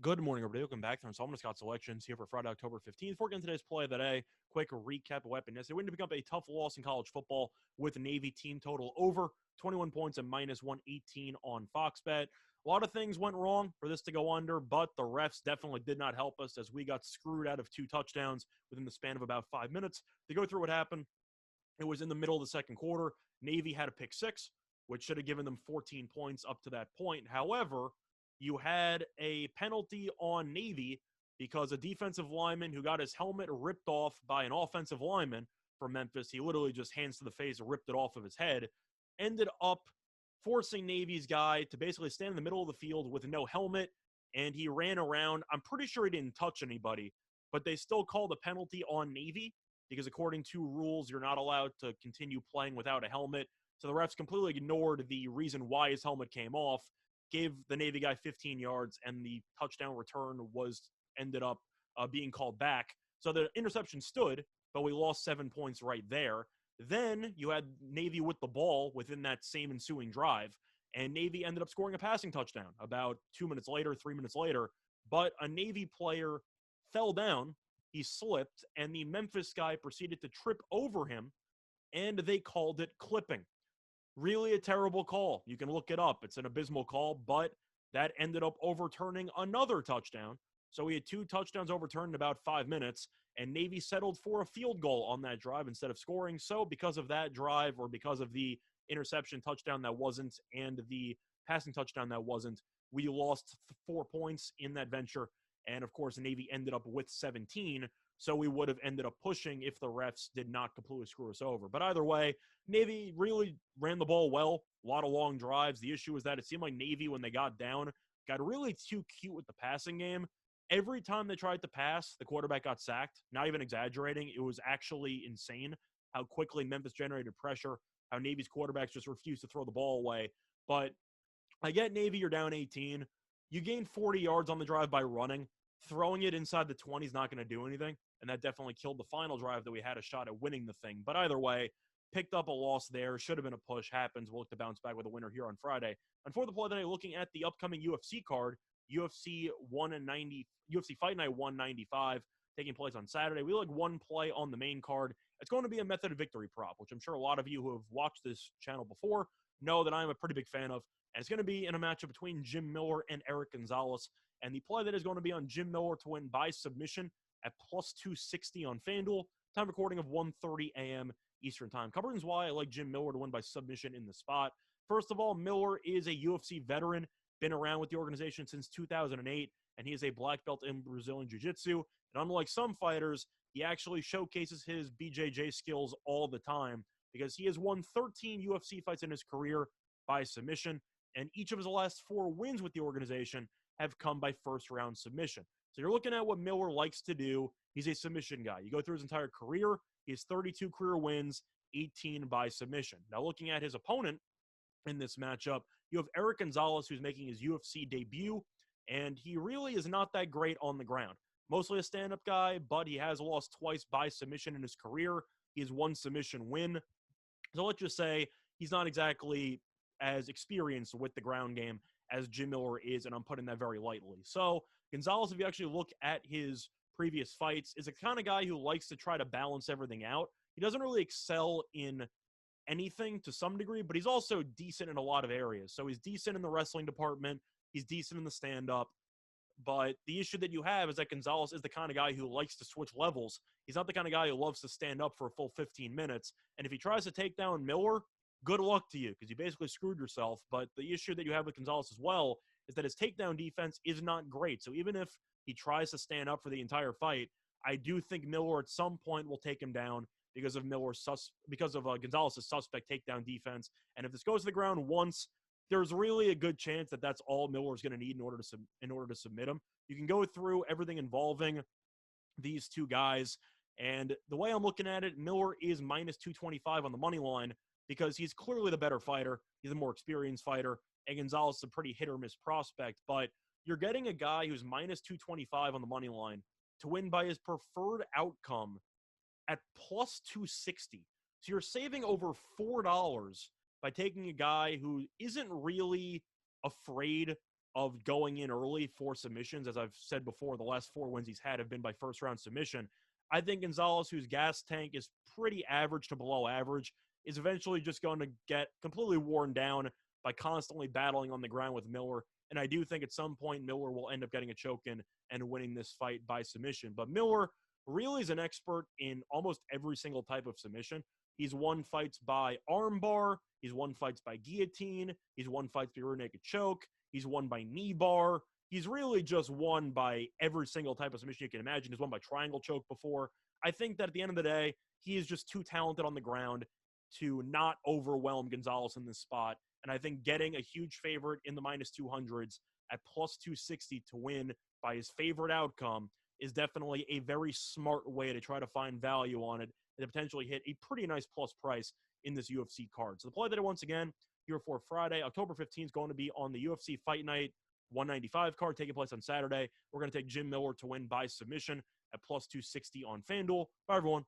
Good morning, everybody. Welcome back to Installment of Scott Selections here for Friday, October 15th. We're getting today's play of the day. Quick recap of weapon. Yesterday, we ended up picking up a tough loss in college football with the Navy team total over 21 points and minus 118 on Fox Bet. A lot of things went wrong for this to go under, but the refs definitely did not help us as we got screwed out of 2 touchdowns within the span of about 5 minutes. To go through what happened, it was in the middle of the second quarter. Navy had a pick six, which should have given them 14 points up to that point. However, you had a penalty on Navy because a defensive lineman who got his helmet ripped off by an offensive lineman from Memphis, he literally just hands to the face, ripped it off of his head, ended up forcing Navy's guy to basically stand in the middle of the field with no helmet, and he ran around. I'm pretty sure he didn't touch anybody, but they still called a penalty on Navy because according to rules, you're not allowed to continue playing without a helmet. So the refs completely ignored the reason why his helmet came off, gave the Navy guy 15 yards, and the touchdown return ended up being called back. So the interception stood, but we lost 7 points right there. Then you had Navy with the ball within that same ensuing drive, and Navy ended up scoring a passing touchdown about 2 minutes later, 3 minutes later. But a Navy player fell down, he slipped, and the Memphis guy proceeded to trip over him, and they called it clipping. Really a terrible call. You can look it up. It's an abysmal call, but that ended up overturning another touchdown. So we had 2 touchdowns overturned in about 5 minutes, and Navy settled for a field goal on that drive instead of scoring. So because of that drive, or because of the interception touchdown that wasn't and the passing touchdown that wasn't, we lost 4 points in that venture. And of course, Navy ended up with 17. So we would have ended up pushing if the refs did not completely screw us over. But either way, Navy really ran the ball well. A lot of long drives. The issue was that it seemed like Navy, when they got down, got really too cute with the passing game. Every time they tried to pass, the quarterback got sacked. Not even exaggerating. It was actually insane how quickly Memphis generated pressure, how Navy's quarterbacks just refused to throw the ball away. But I get Navy, you're down 18. You gained 40 yards on the drive by running. Throwing it inside the 20 is not going to do anything, and that definitely killed the final drive that we had a shot at winning the thing. But either way, picked up a loss there. Should have been a push. Happens. We'll look to bounce back with a winner here on Friday. And for the play today, looking at the upcoming UFC card, UFC Fight Night 195, taking place on Saturday. We like one play on the main card. It's going to be a method of victory prop, which I'm sure a lot of you who have watched this channel before know that I'm a pretty big fan of. And it's going to be in a matchup between Jim Miller and Eric Gonzalez. And the play that is going to be on Jim Miller to win by submission at plus 260 on FanDuel. Time recording of 1:30 a.m. Eastern Time. Couple reasons why I like Jim Miller to win by submission in the spot. First of all, Miller is a UFC veteran, been around with the organization since 2008, and he is a black belt in Brazilian Jiu-Jitsu. And unlike some fighters, he actually showcases his BJJ skills all the time because he has won 13 UFC fights in his career by submission, and each of his last 4 wins with the organization have come by first-round submission. So you're looking at what Miller likes to do. He's a submission guy. You go through his entire career, he has 32 career wins, 18 by submission. Now looking at his opponent in this matchup, you have Eric Gonzalez, who's making his UFC debut, and he really is not that great on the ground. Mostly a stand-up guy, but he has lost twice by submission in his career. He has 1 submission win. So let's just say he's not exactly as experienced with the ground game as Jim Miller is, and I'm putting that very lightly. So Gonzalez, if you actually look at his previous fights, is a kind of guy who likes to try to balance everything out. He doesn't really excel in anything to some degree, but he's also decent in a lot of areas. So he's decent in the wrestling department. He's decent in the stand-up. But the issue that you have is that Gonzalez is the kind of guy who likes to switch levels. He's not the kind of guy who loves to stand up for a full 15 minutes. And if he tries to take down Miller, good luck to you, because you basically screwed yourself. But the issue that you have with Gonzalez as well is that his takedown defense is not great. So even if he tries to stand up for the entire fight, I do think Miller at some point will take him down because of Gonzalez's suspect takedown defense. And if this goes to the ground once, there's really a good chance that that's all Miller's going to need in order to submit him. You can go through everything involving these 2 guys, and the way I'm looking at it, Miller is minus 225 on the money line because he's clearly the better fighter. He's a more experienced fighter, and Gonzalez is a pretty hit-or-miss prospect. But you're getting a guy who's minus 225 on the money line to win by his preferred outcome at plus 260. So you're saving over $4 by taking a guy who isn't really afraid of going in early for submissions. As I've said before, the last 4 wins he's had have been by first-round submission. I think Gonzalez, whose gas tank is pretty average to below average, is eventually just going to get completely worn down by constantly battling on the ground with Miller. And I do think at some point Miller will end up getting a choke in and winning this fight by submission. But Miller really is an expert in almost every single type of submission. He's won fights by armbar. He's won fights by guillotine. He's won fights by rear naked choke. He's won by knee bar. He's really just won by every single type of submission you can imagine. He's won by triangle choke before. I think that at the end of the day, he is just too talented on the ground to not overwhelm Gonzalez in this spot. And I think getting a huge favorite in the minus 200s at plus 260 to win by his favorite outcome is definitely a very smart way to try to find value on it and to potentially hit a pretty nice plus price in this UFC card. So the play that once again, here for Friday, October 15th is going to be on the UFC Fight Night 195 card taking place on Saturday. We're going to take Jim Miller to win by submission at plus 260 on FanDuel. Bye, everyone.